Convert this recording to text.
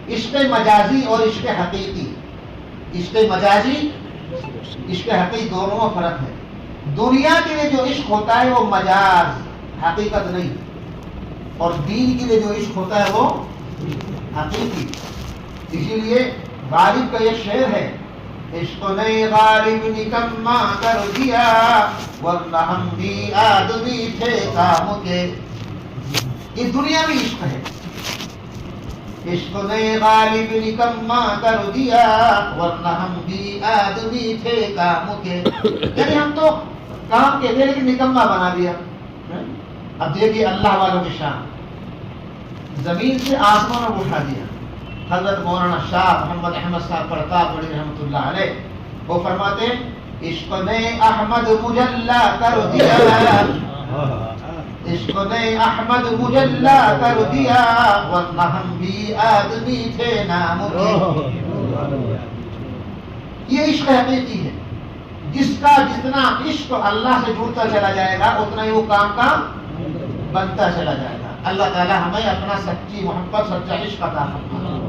عشق مجازی اور عشق حقیقی. عشق مجازی عشق حقیقی دونوں میں فرق ہے. دنیا کے لیے جو عشق ہوتا ہے وہ مجاز حقیقت نہیں، اور دین کے لیے جو عشق ہوتا ہے وہ حقیقی. اسی لیے غالب کا یہ شعر ہے، عشق نے غالب نکما کر دیا ورنہ ہم بھی آدمی تھے کام کے. یہ دنیا میں عشق ہے. عشق نے غالب نکما کر دیا ورنہ ہم بھی آدمی تھے کام کے. یعنی ہم تو کام کے تھے لیکن نکما بنا دیا. اب دیکھیے اللہ والوں کی شان، زمین سے آسمان میں اٹھا دیا. حضرت مولانا شاہ محمد احمد صاحب پرتاپ بڑی رحمۃ اللہ علیہ وہ فرماتے ہیں، عشق نے احمد مجلا کر دیا، عشق نے احمد مجلا کر دیا ورنہ ہم بھی آدمی تھے نام کے. یہ عشق حقیقی ہے. جس کا جتنا عشق اللہ سے جڑتا چلا جائے گا اتنا ہی وہ کام کا بنتا چلا جائے گا. اللہ تعالی ہمیں اپنا سچی محبت سچا عشق عطا فرمائے.